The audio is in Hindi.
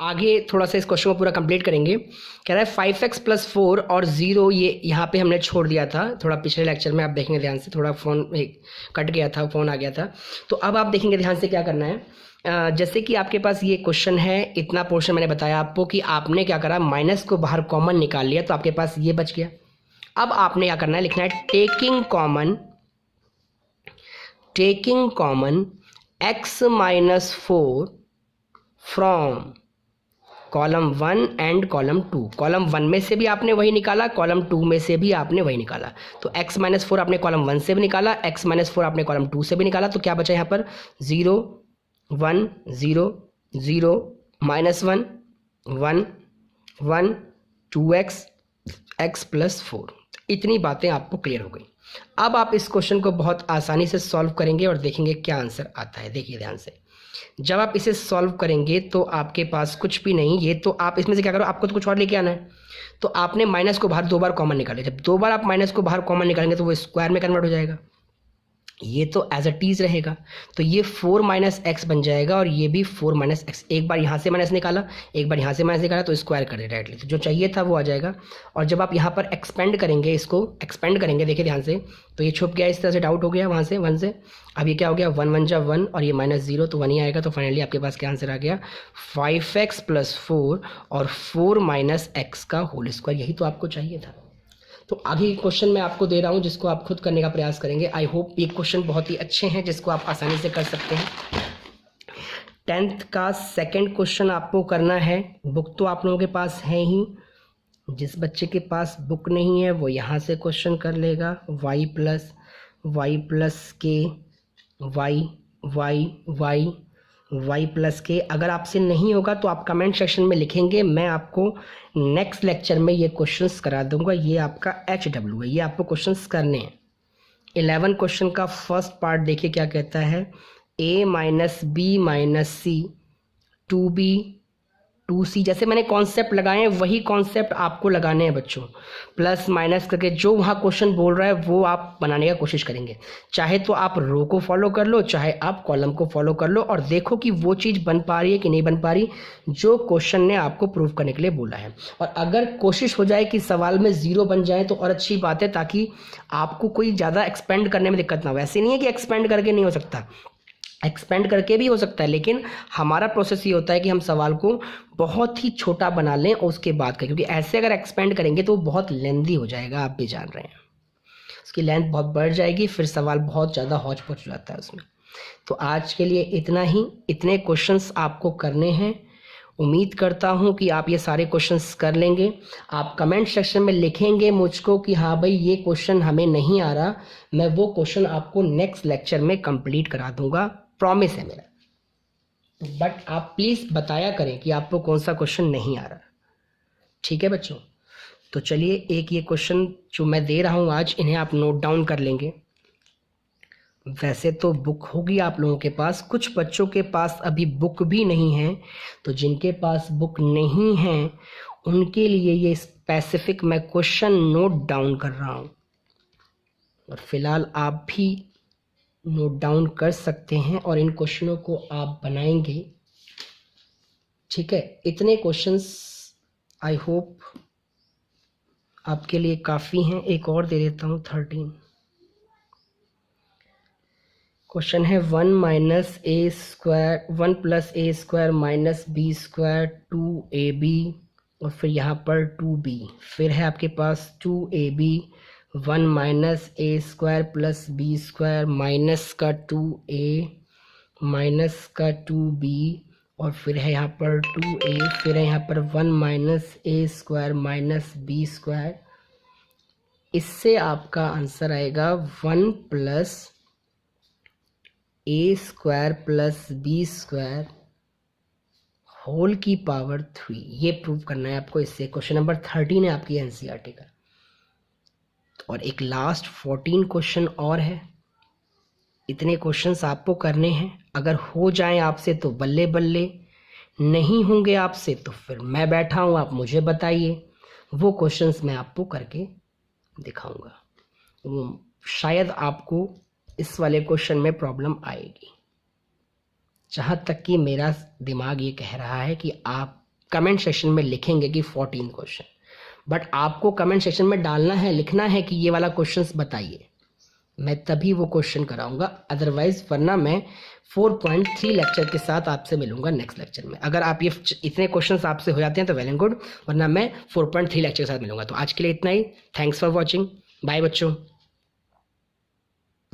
आगे थोड़ा सा इस क्वेश्चन को पूरा कंप्लीट करेंगे। कह रहा है 5x + 4 और 0, ये यहाँ पे हमने छोड़ दिया था थोड़ा पिछले लेक्चर में, आप देखेंगे ध्यान से, थोड़ा फ़ोन कट गया था, फ़ोन आ गया था। तो अब आप देखेंगे ध्यान से क्या करना है। जैसे कि आपके पास ये क्वेश्चन है, इतना पोर्शन मैंने बताया आपको कि आपने क्या करा, माइनस को बाहर कॉमन निकाल लिया, तो आपके पास ये बच गया। अब आपने क्या करना है, लिखना है taking common x - 4 from column 1 and column 2। Column 1 में से भी आपने वही निकाला, कॉलम 2 में से भी आपने वही निकाला। तो x - 4 आपने कॉलम 1 से भी निकाला, x - 4 आपने कॉलम 2 से भी निकाला। तो क्या बचा यहाँ पर, 0 1 0 0 -1 1 1 2x x + 4। इतनी बातें आपको क्लियर हो गई। अब आप इस क्वेश्चन को बहुत आसानी से सॉल्व करेंगे और देखेंगे क्या आंसर आता है। देखिए ध्यान से, जब आप इसे सॉल्व करेंगे तो आपके पास कुछ भी नहीं, ये तो आप इसमें से क्या करो, आपको तो कुछ और लेके आना है। तो आपने माइनस को बाहर 2 बार कॉमन निकाले, जब 2 बार आप माइनस को बाहर कॉमन निकालेंगे तो वो स्क्वायर में कन्वर्ट हो जाएगा, ये तो एज अ टीज रहेगा। तो ये 4 - x बन जाएगा और ये भी 4 - x। एक बार यहाँ से माइनस निकाला, एक बार यहाँ से माइनस निकाला, तो स्क्वायर कर दे डायरेक्टली, तो जो चाहिए था वो आ जाएगा। और जब आप यहाँ पर एक्सपेंड करेंगे, इसको एक्सपेंड करेंगे, देखिए ध्यान से, तो ये छुप गया, इस तरह से डाउट हो गया वहाँ से 1 से। अब ये क्या हो गया, 1 1 जा 1 और ये -0, तो 1 ही आएगा। तो फाइनली आपके पास क्या आंसर आ गया, 5x + 4 और 4 - x का होल स्क्वायर। यही तो आपको चाहिए था। तो आगे क्वेश्चन मैं आपको दे रहा हूँ जिसको आप खुद करने का प्रयास करेंगे। आई होप ये क्वेश्चन बहुत ही अच्छे हैं जिसको आप आसानी से कर सकते हैं। 10th का सेकंड क्वेश्चन आपको करना है। बुक तो आप लोगों के पास है ही, जिस बच्चे के पास बुक नहीं है वो यहाँ से क्वेश्चन कर लेगा। y + k y + k। अगर आपसे नहीं होगा तो आप कमेंट सेक्शन में लिखेंगे, मैं आपको नेक्स्ट लेक्चर में ये क्वेश्चंस करा दूंगा। ये आपका HW है, ये आपको क्वेश्चंस करने हैं। 11 क्वेश्चन का फर्स्ट पार्ट देखिए क्या कहता है, a - b - c 2b 2c। जैसे मैंने कॉन्सेप्ट लगाए हैं वही कॉन्सेप्ट आपको लगाने हैं बच्चों, प्लस माइनस करके जो वहाँ क्वेश्चन बोल रहा है वो आप बनाने का कोशिश करेंगे। चाहे तो आप रो को फॉलो कर लो, चाहे आप कॉलम को फॉलो कर लो, और देखो कि वो चीज़ बन पा रही है कि नहीं बन पा रही जो क्वेश्चन ने आपको प्रूव करने के लिए बोला है। और अगर कोशिश हो जाए कि सवाल में 0 बन जाए तो और अच्छी बात है, ताकि आपको कोई ज़्यादा एक्सपेंड करने में दिक्कत ना हो। ऐसे नहीं है कि एक्सपेंड करके नहीं हो सकता, एक्सपेंड करके भी हो सकता है, लेकिन हमारा प्रोसेस ये होता है कि हम सवाल को बहुत ही छोटा बना लें और उसके बाद करें, क्योंकि ऐसे अगर एक्सपेंड करेंगे तो बहुत लेंदी हो जाएगा, आप भी जान रहे हैं, उसकी लेंथ बहुत बढ़ जाएगी, फिर सवाल बहुत ज़्यादा हौच पौच हो जाता है उसमें। तो आज के लिए इतना ही, इतने क्वेश्चंस आपको करने हैं। उम्मीद करता हूं कि आप ये सारे क्वेश्चंस कर लेंगे। आप कमेंट सेक्शन में लिखेंगे मुझको कि हाँ भाई ये क्वेश्चन हमें नहीं आ रहा, मैं वो क्वेश्चन आपको नेक्स्ट लेक्चर में कंप्लीट करा दूंगा, प्रॉमिस है मेरा। बट आप प्लीज़ बताया करें कि आपको कौन सा क्वेश्चन नहीं आ रहा, ठीक है बच्चों। तो चलिए, एक ये क्वेश्चन जो मैं दे रहा हूँ आज, इन्हें आप नोट डाउन कर लेंगे। वैसे तो बुक होगी आप लोगों के पास, कुछ बच्चों के पास अभी बुक भी नहीं है, तो जिनके पास बुक नहीं है उनके लिए ये स्पेसिफिक मैं क्वेश्चन नोट डाउन कर रहा हूँ, और फिलहाल आप भी नोट डाउन कर सकते हैं और इन क्वेश्चनों को आप बनाएंगे, ठीक है। इतने क्वेश्चंस आई होप आपके लिए काफ़ी हैं। एक और दे देता हूँ, 13 क्वेश्चन है, 1 + a² - b² 2ab और फिर यहाँ पर 2b, फिर है आपके पास 2ab 1 - a² + b² माइनस का 2a माइनस का 2b और फिर है यहाँ पर 2a, फिर है यहाँ पर 1 - a² - b²। इससे आपका आंसर आएगा 1 + a² + b² होल की पावर 3। ये प्रूव करना है आपको इससे। क्वेश्चन नंबर 13 है आपकी एनसीईआरटी का। और एक लास्ट 14 क्वेश्चन और है। इतने क्वेश्चंस आपको करने हैं, अगर हो जाएं आपसे तो बल्ले बल्ले, नहीं होंगे आपसे तो फिर मैं बैठा हूँ, आप मुझे बताइए, वो क्वेश्चंस मैं आपको करके दिखाऊंगा। शायद आपको इस वाले क्वेश्चन में प्रॉब्लम आएगी, जहाँ तक कि मेरा दिमाग ये कह रहा है कि आप कमेंट सेक्शन में लिखेंगे कि 14 क्वेश्चन, बट आपको कमेंट सेक्शन में डालना है, लिखना है कि ये वाला क्वेश्चन बताइए, मैं तभी वो क्वेश्चन कराऊंगा, अदरवाइज वरना मैं 4.3 लेक्चर के साथ आपसे मिलूंगा नेक्स्ट लेक्चर में। अगर आप ये इतने क्वेश्चंस आपसे हो जाते हैं तो वेल एंड गुड, वरना मैं 4.3 लेक्चर के साथ मिलूंगा। तो आज के लिए इतना ही। थैंक्स फॉर वॉचिंग, बाय बच्चों।